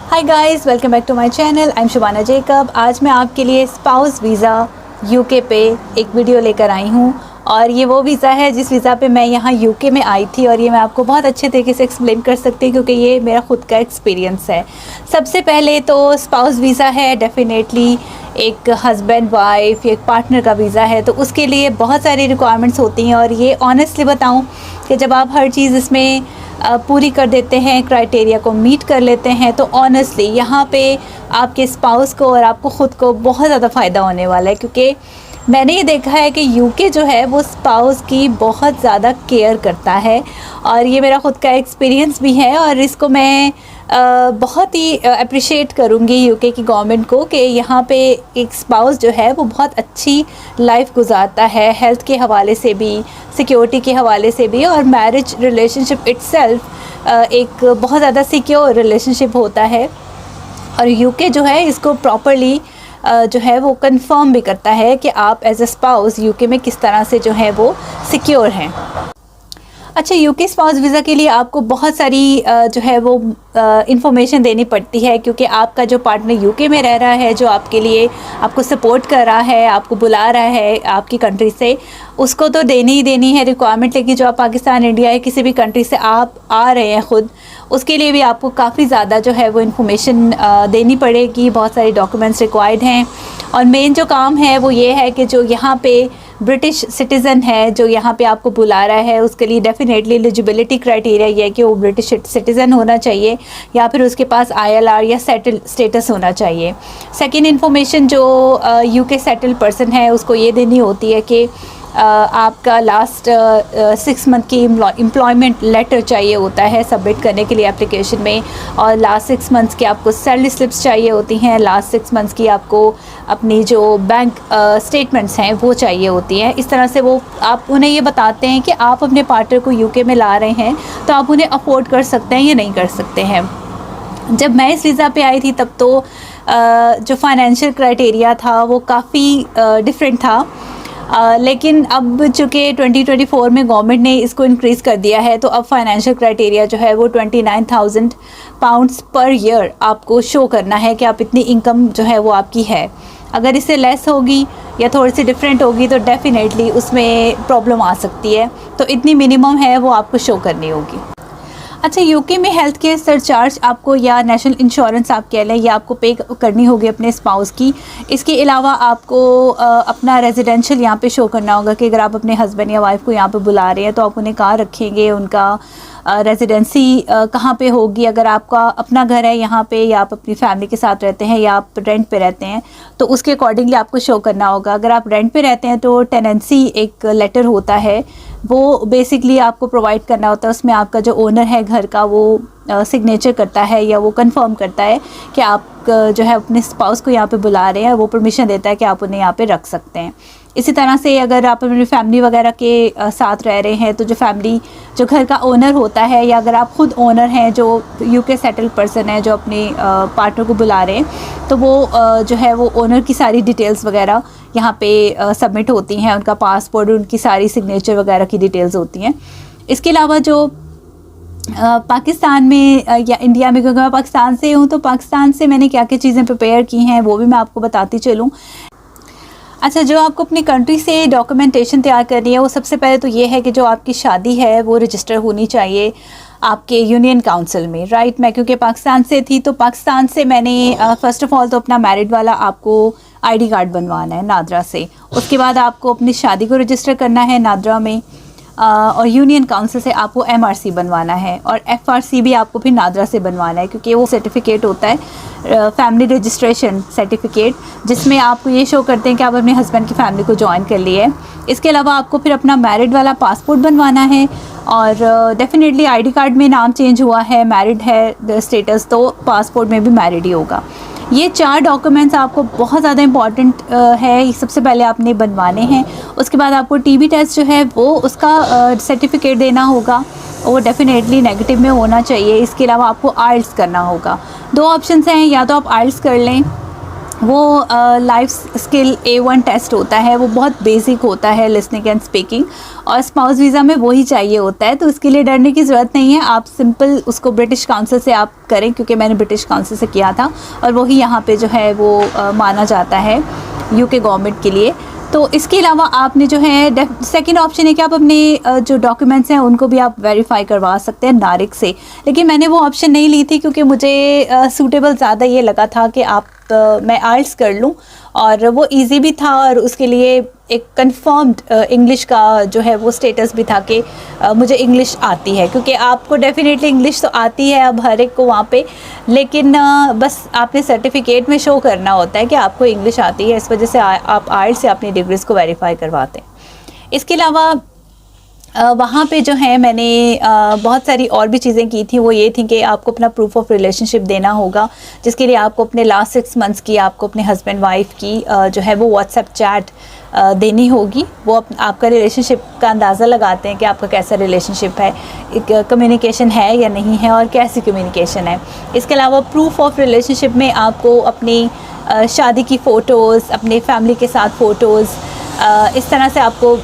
Hi guys, welcome back to my channel. I am Shubana Jacob. आज मैं आपके लिए स्पाउस वीज़ा यूके पे एक वीडियो लेकर आई हूँ और ये वो वीज़ा है जिस वीज़ा पे मैं यहाँ यूके में आई थी और ये मैं आपको बहुत अच्छे तरीके से एक्सप्लेन कर सकती हूँ क्योंकि ये मेरा ख़ुद का एक्सपीरियंस है। सबसे पहले तो स्पाउस वीज़ा है, डेफिनेटली एक हस्बैंड वाइफ या एक पार्टनर का वीज़ा है, तो उसके लिए बहुत सारी रिक्वायरमेंट्स होती हैं और ये ऑनेस्टली बताऊँ कि जब आप हर चीज़ इसमें पूरी कर देते हैं, क्राइटेरिया को मीट कर लेते हैं, तो ऑनेस्टली यहाँ पे आपके स्पाउस को और आपको ख़ुद को बहुत ज़्यादा फ़ायदा होने वाला है। क्योंकि मैंने ये देखा है कि यूके जो है वो स्पाउस की बहुत ज़्यादा केयर करता है और ये मेरा ख़ुद का एक्सपीरियंस भी है और इसको मैं बहुत ही अप्रिशिएट करूँगी यूके की गवर्नमेंट को कि यहाँ पे एक स्पाउस जो है वो बहुत अच्छी लाइफ गुजारता है, हेल्थ के हवाले से भी, सिक्योरिटी के हवाले से भी, और मैरिज रिलेशनशिप इट्सेल्फ एक बहुत ज़्यादा सिक्योर रिलेशनशिप होता है। और यूके जो है इसको प्रॉपरली जो है वो कंफर्म भी करता है कि आप एज अ स्पाउस यूके में किस तरह से जो है वो सिक्योर हैं। अच्छा, यूके स्पाउस वीज़ा के लिए आपको बहुत सारी जो है वो इंफॉर्मेशन देनी पड़ती है क्योंकि आपका जो पार्टनर यूके में रह रहा है, जो आपके लिए आपको सपोर्ट कर रहा है, आपको बुला रहा है आपकी कंट्री से, उसको तो देनी ही देनी है रिक्वायरमेंट। लेकिन जो आप पाकिस्तान, इंडिया या किसी भी कंट्री से आप आ रहे हैं ख़ुद, उसके लिए भी आपको काफ़ी ज़्यादा जो है वो इन्फॉर्मेशन देनी पड़ेगी। बहुत सारे डॉक्यूमेंट्स रिक्वायर्ड हैं और मेन जो काम है वो ये है कि जो यहाँ पे ब्रिटिश सिटीज़न है, जो यहाँ पे आपको बुला रहा है, उसके लिए डेफिनेटली एलिजिबिलिटी क्राइटेरिया ये है कि वो ब्रिटिश सिटीज़न होना चाहिए या फिर उसके पास ILR या सेटल स्टेटस होना चाहिए। सेकंड इन्फॉर्मेशन जो यूके सेटल पर्सन है उसको ये देनी होती है कि आपका लास्ट 6 मंथ की एम्प्लॉयमेंट लेटर चाहिए होता है सबमिट करने के लिए एप्लीकेशन में, और लास्ट 6 मंथ्स की आपको सैलरी स्लिप्स चाहिए होती हैं, लास्ट 6 मंथ्स की आपको अपनी जो बैंक स्टेटमेंट्स हैं वो चाहिए होती हैं। इस तरह से वो आप उन्हें ये बताते हैं कि आप अपने पार्टनर को यूके में ला रहे हैं तो आप उन्हें अफोर्ड कर सकते हैं या नहीं कर सकते हैं। जब मैं इस वीज़ा पे आई थी तब तो जो फाइनेंशियल क्राइटेरिया था वो काफ़ी डिफरेंट था, लेकिन अब चूँकि 2024 में गवर्नमेंट ने इसको इंक्रीज़ कर दिया है तो अब फाइनेंशियल क्राइटेरिया जो है वो 29,000 पाउंड्स पर ईयर आपको शो करना है कि आप इतनी इनकम जो है वो आपकी है। अगर इससे लेस होगी या थोड़ी सी डिफरेंट होगी तो डेफिनेटली उसमें प्रॉब्लम आ सकती है, तो इतनी मिनिमम है वो आपको शो करनी होगी। अच्छा, यूके में हेल्थ केयर सरचार्ज आपको या नेशनल इंश्योरेंस आप कह लें, या आपको पे करनी होगी अपने स्पाउस की। इसके अलावा आपको अपना रेजिडेंशियल यहाँ पे शो करना होगा कि अगर आप अपने हस्बैंड या वाइफ को यहाँ पे बुला रहे हैं तो आप उन्हें कहाँ रखेंगे, उनका रेजिडेंसी कहाँ पे होगी। अगर आपका अपना घर है यहाँ पे या आप अपनी फैमिली के साथ रहते हैं या आप रेंट पे रहते हैं तो उसके अकॉर्डिंगली आपको शो करना होगा। अगर आप रेंट पे रहते हैं तो टेनेंसी एक लेटर होता है, वो बेसिकली आपको प्रोवाइड करना होता है। उसमें आपका जो ओनर है घर का वो सिग्नेचर करता है या वो कंफर्म करता है कि आप जो है अपने स्पाउस को यहाँ पे बुला रहे हैं, वो परमिशन देता है कि आप उन्हें यहाँ पे रख सकते हैं। इसी तरह से अगर आप अपनी फैमिली वगैरह के साथ रह रहे हैं तो जो फैमिली जो घर का ओनर होता है, या अगर आप ख़ुद ओनर हैं जो यूके सेटल पर्सन है जो अपने पार्टनर को बुला रहे हैं, तो वो जो है वो ओनर की सारी डिटेल्स वगैरह यहाँ पे सबमिट होती हैं, उनका पासपोर्ट, उनकी सारी सिग्नेचर वगैरह की डिटेल्स होती हैं। इसके अलावा जो पाकिस्तान में या इंडिया में, क्योंकि मैं पाकिस्तान से हूँ तो पाकिस्तान से मैंने क्या क्या चीज़ें प्रिपेयर की हैं वो भी मैं आपको बताती चलूँ। अच्छा, जो आपको अपनी कंट्री से डॉक्यूमेंटेशन तैयार करनी है वो सबसे पहले तो ये है कि जो आपकी शादी है वो रजिस्टर होनी चाहिए आपके यूनियन काउंसिल में, राइट। मैं क्योंकि पाकिस्तान से थी तो पाकिस्तान से मैंने फ़र्स्ट ऑफ़ ऑल तो अपना मैरिड वाला आपको ID कार्ड बनवाना है नादरा से। उसके बाद आपको अपनी शादी को रजिस्टर करना है नादरा में, और यूनियन काउंसिल से आपको MRC बनवाना है, और FRC भी आपको फिर नादरा से बनवाना है क्योंकि वो सर्टिफिकेट होता है फैमिली रजिस्ट्रेशन सर्टिफिकेट, जिसमें आपको ये शो करते हैं कि आप अपने हस्बैंड की फैमिली को ज्वाइन कर लिए है। इसके अलावा आपको फिर अपना मैरिड वाला पासपोर्ट बनवाना है, और डेफिनेटली ID कार्ड में नाम चेंज हुआ है, मैरिड है स्टेटस, तो पासपोर्ट में भी मैरिड ही होगा। ये 4 डॉक्यूमेंट्स आपको बहुत ज़्यादा इम्पॉर्टेंट है, सबसे पहले आपने बनवाने हैं। उसके बाद आपको TB टेस्ट जो है वो उसका सर्टिफिकेट देना होगा, वो डेफिनेटली नेगेटिव में होना चाहिए। इसके अलावा आपको IELTS करना होगा। 2 ऑप्शंस हैं, या तो आप IELTS कर लें वो लाइफ स्किल A1 टेस्ट होता है, वो बहुत बेसिक होता है लिसनिंग एंड स्पीकिंग, और स्पाउस वीज़ा में वही चाहिए होता है। तो उसके लिए डरने की ज़रूरत नहीं है, आप सिंपल उसको ब्रिटिश काउंसिल से आप करें, क्योंकि मैंने ब्रिटिश काउंसिल से किया था और वही यहाँ पे जो है वो माना जाता है UK गवर्नमेंट के लिए। तो इसके अलावा आपने जो है सेकंड ऑप्शन है कि आप अपने जो डॉक्यूमेंट्स हैं उनको भी आप वेरीफाई करवा सकते हैं नारिक से, लेकिन मैंने वो ऑप्शन नहीं ली थी क्योंकि मुझे सूटेबल ज़्यादा ये लगा था कि मैं आइल्स कर लूँ, और वो इजी भी था, और उसके लिए एक कंफर्म्ड इंग्लिश का जो है वो स्टेटस भी था कि मुझे इंग्लिश आती है, क्योंकि आपको डेफिनेटली इंग्लिश तो आती है अब हर एक को वहाँ पे, लेकिन बस आपने सर्टिफिकेट में शो करना होता है कि आपको इंग्लिश आती है। इस वजह से आप आइल्स से अपनी डिग्रीज़ को वेरीफाई करवाते हैं। इसके अलावा वहाँ पे जो है मैंने बहुत सारी और भी चीज़ें की थी। वो ये थी कि आपको अपना प्रूफ ऑफ रिलेशनशिप देना होगा, जिसके लिए आपको अपने लास्ट 6 मंथ्स की, आपको अपने हस्बैंड वाइफ की जो है वो व्हाट्सएप चैट देनी होगी। वो आपका रिलेशनशिप का अंदाज़ा लगाते हैं कि आपका कैसा रिलेशनशिप है, कम्युनिकेशन है या नहीं है, और कैसी कम्युनिकेशन है। इसके अलावा प्रूफ ऑफ रिलेशनशिप में आपको अपनी शादी की फ़ोटोज़, अपने फैमिली के साथ फ़ोटोज़, इस तरह से आपको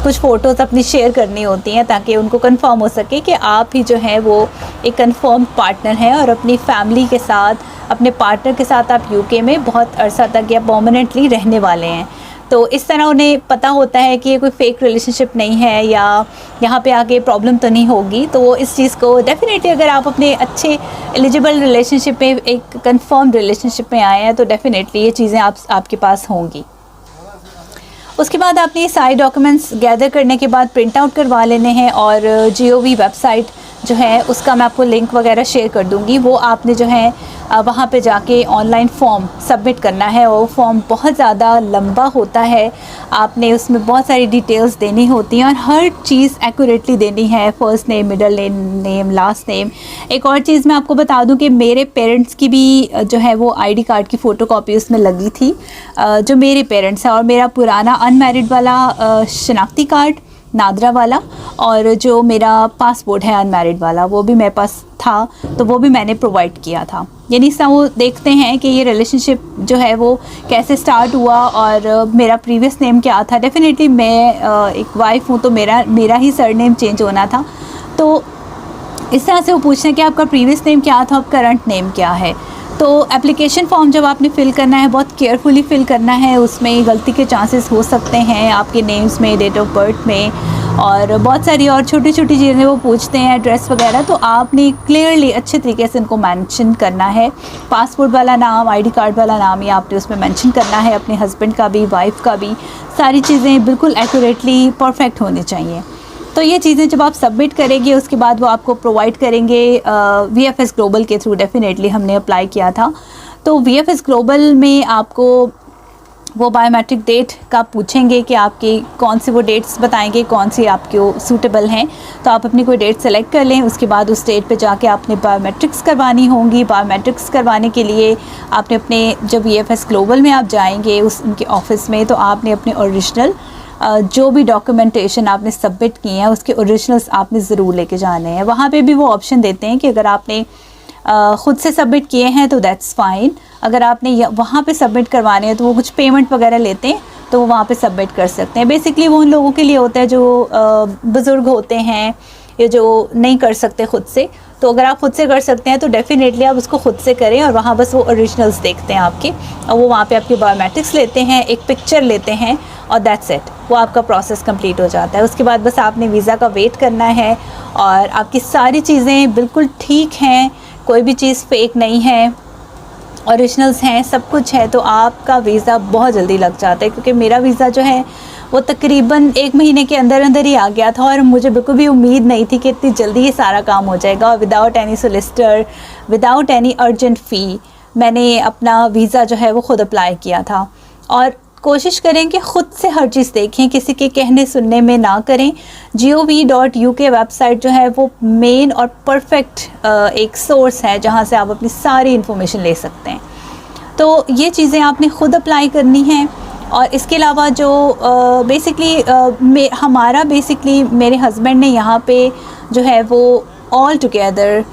कुछ फ़ोटोज़ अपनी शेयर करनी होती हैं, ताकि उनको कंफर्म हो सके कि आप ही जो है वो एक कंफर्म पार्टनर हैं, और अपनी फैमिली के साथ, अपने पार्टनर के साथ आप UK में बहुत अरसा तक या परमानेंटली रहने वाले हैं। तो इस तरह उन्हें पता होता है कि ये कोई फेक रिलेशनशिप नहीं है, या यहाँ पे आके प्रॉब्लम तो नहीं होगी। तो वो इस चीज़ को डेफ़िनेटली, अगर आप अपने अच्छे एलिजिबल रिलेशनशिप में, एक कंफर्म रिलेशनशिप में आए हैं, तो डेफ़िनेटली ये चीज़ें आपके पास होंगी। उसके बाद आपने सारे डॉक्यूमेंट्स गैदर करने के बाद प्रिंट आउट करवा लेने हैं, और GOV वेबसाइट जो है उसका मैं आपको लिंक वगैरह शेयर कर दूँगी। वो आपने जो है वहाँ पे जाके ऑनलाइन फॉर्म सबमिट करना है, और वो फॉर्म बहुत ज़्यादा लंबा होता है। आपने उसमें बहुत सारी डिटेल्स देनी होती हैं, और हर चीज़ एक्यूरेटली देनी है, first name, middle name, last name. एक और चीज़ मैं आपको बता दूं कि मेरे पेरेंट्स की भी जो है वो ID कार्ड की फ़ोटोकॉपी उसमें लगी थी, जो मेरे पेरेंट्स हैं, और मेरा पुराना अनमैरिड वाला शनाख्ती कार्ड, नादरा वाला, और जो मेरा पासपोर्ट है अनमैरिड वाला, वो भी मेरे पास था, तो वो भी मैंने प्रोवाइड किया था। यानी इससे वो देखते हैं कि ये रिलेशनशिप जो है वो कैसे स्टार्ट हुआ, और मेरा प्रीवियस नेम क्या था। डेफिनेटली मैं एक वाइफ हूँ, तो मेरा ही सरनेम चेंज होना था। तो इस तरह से वो पूछते हैं कि आपका प्रीवियस नेम क्या था, अब करंट नेम क्या है। तो एप्लीकेशन फॉर्म जब आपने फ़िल करना है, बहुत केयरफुली फ़िल करना है, उसमें गलती के चांसेस हो सकते हैं आपके नेम्स में, डेट ऑफ बर्थ में, और बहुत सारी और छोटी छोटी चीज़ें वो पूछते हैं, एड्रेस वगैरह। तो आपने क्लियरली अच्छे तरीके से इनको मेंशन करना है। पासपोर्ट वाला नाम, ID कार्ड वाला नाम ही आपने उसमें मेंशन करना है, अपने हस्बैंड का भी, वाइफ का भी। सारी चीज़ें बिल्कुल एक्यूरेटली परफेक्ट होनी चाहिए। तो ये चीज़ें जब आप सबमिट करेंगे, उसके बाद वो आपको प्रोवाइड करेंगे VFS ग्लोबल के थ्रू। डेफिनेटली हमने अप्लाई किया था, तो VFS ग्लोबल में आपको वो बायोमेट्रिक डेट का पूछेंगे कि आपकी कौन सी, वो डेट्स बताएंगे कौन सी आपको सूटेबल हैं। तो आप अपनी कोई डेट सेलेक्ट कर लें, उसके बाद उस डेट पे जाके आपने बायोमेट्रिक्स करवानी होंगी। बायोमेट्रिक्स करवाने के लिए आपने अपने, जब VFS ग्लोबल में आप जाएंगे उनके ऑफिस में, तो आपने अपने ओरिजिनल जो भी डॉक्यूमेंटेशन आपने सबमिट किए हैं उसके ओरिजिनल्स आपने ज़रूर लेके जाने हैं। वहाँ पे भी वो ऑप्शन देते हैं कि अगर आपने ख़ुद से सबमिट किए हैं तो दैट्स फ़ाइन, अगर आपने वहाँ पे सबमिट करवाने हैं तो वो कुछ पेमेंट वगैरह लेते हैं, तो वो वहाँ पे सबमिट कर सकते हैं। बेसिकली वो उन लोगों के लिए होता है जो बुज़ुर्ग होते हैं या जो नहीं कर सकते ख़ुद से। तो अगर आप खुद से कर सकते हैं तो डेफ़िनेटली आप उसको खुद से करें, और वहाँ बस वो ओरिजिनल्स देखते हैं आपके, और वो वहाँ पे आपके बायोमेट्रिक्स लेते हैं, एक पिक्चर लेते हैं, और दैट्स इट, वो आपका प्रोसेस कंप्लीट हो जाता है। उसके बाद बस आपने वीज़ा का वेट करना है, और आपकी सारी चीज़ें बिल्कुल ठीक हैं, कोई भी चीज़ फेक नहीं है, ओरिजिनल्स हैं, सब कुछ है, तो आपका वीज़ा बहुत जल्दी लग जाता है। क्योंकि मेरा वीज़ा जो है वो तकरीबन 1 महीने के अंदर अंदर ही आ गया था, और मुझे बिल्कुल भी उम्मीद नहीं थी कि इतनी जल्दी ये सारा काम हो जाएगा, और without any solicitor, without any urgent fee मैंने अपना वीज़ा जो है वो ख़ुद अप्लाई किया था। और कोशिश करें कि ख़ुद से हर चीज़ देखें, किसी के कहने सुनने में ना करें। gov.uk वेबसाइट जो है वो मेन और परफेक्ट एक सोर्स है जहाँ से आप अपनी सारी इन्फॉर्मेशन ले सकते हैं। तो ये चीज़ें आपने ख़ुद अप्लाई करनी हैं। और इसके अलावा जो हमारा बेसिकली मेरे हस्बैंड ने यहाँ पे जो है वो ऑल टुगेदर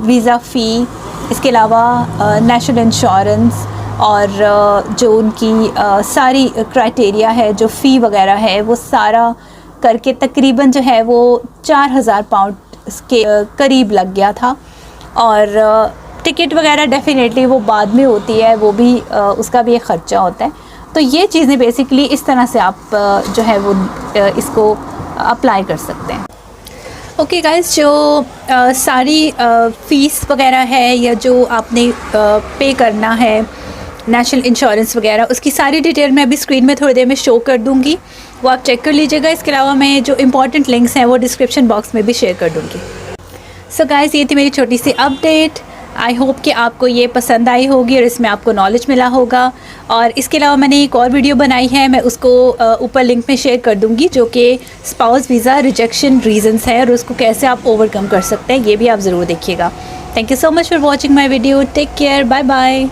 वीज़ा फ़ी, इसके अलावा नेशनल इंश्योरेंस और जो उनकी सारी क्राइटेरिया है, जो फ़ी वगैरह है, वो सारा करके तकरीबन जो है वो 4000 पाउंड के करीब लग गया था। और टिकट वगैरह डेफिनेटली वो बाद में होती है, वो भी उसका भी एक ख़र्चा होता है। तो ये चीज़ें बेसिकली इस तरह से आप जो है वो इसको अप्लाई कर सकते हैं। ओके गाइस, जो सारी फ़ीस वगैरह है या जो आपने पे करना है नेशनल इंश्योरेंस वगैरह, उसकी सारी डिटेल मैं अभी स्क्रीन में थोड़ी देर में शो कर दूँगी, वो आप चेक कर लीजिएगा। इसके अलावा मैं जो इंपॉर्टेंट लिंक्स हैं वो डिस्क्रिप्शन बॉक्स में भी शेयर कर दूँगी। सो गाइस, ये थी मेरी छोटी सी अपडेट। आई होप कि आपको ये पसंद आई होगी और इसमें आपको नॉलेज मिला होगा। और इसके अलावा मैंने एक और वीडियो बनाई है, मैं उसको ऊपर लिंक में शेयर कर दूंगी, जो कि स्पाउस वीज़ा रिजेक्शन रीजंस है और उसको कैसे आप ओवरकम कर सकते हैं, ये भी आप ज़रूर देखिएगा। Thank you so much for watching my video. Take care, bye bye.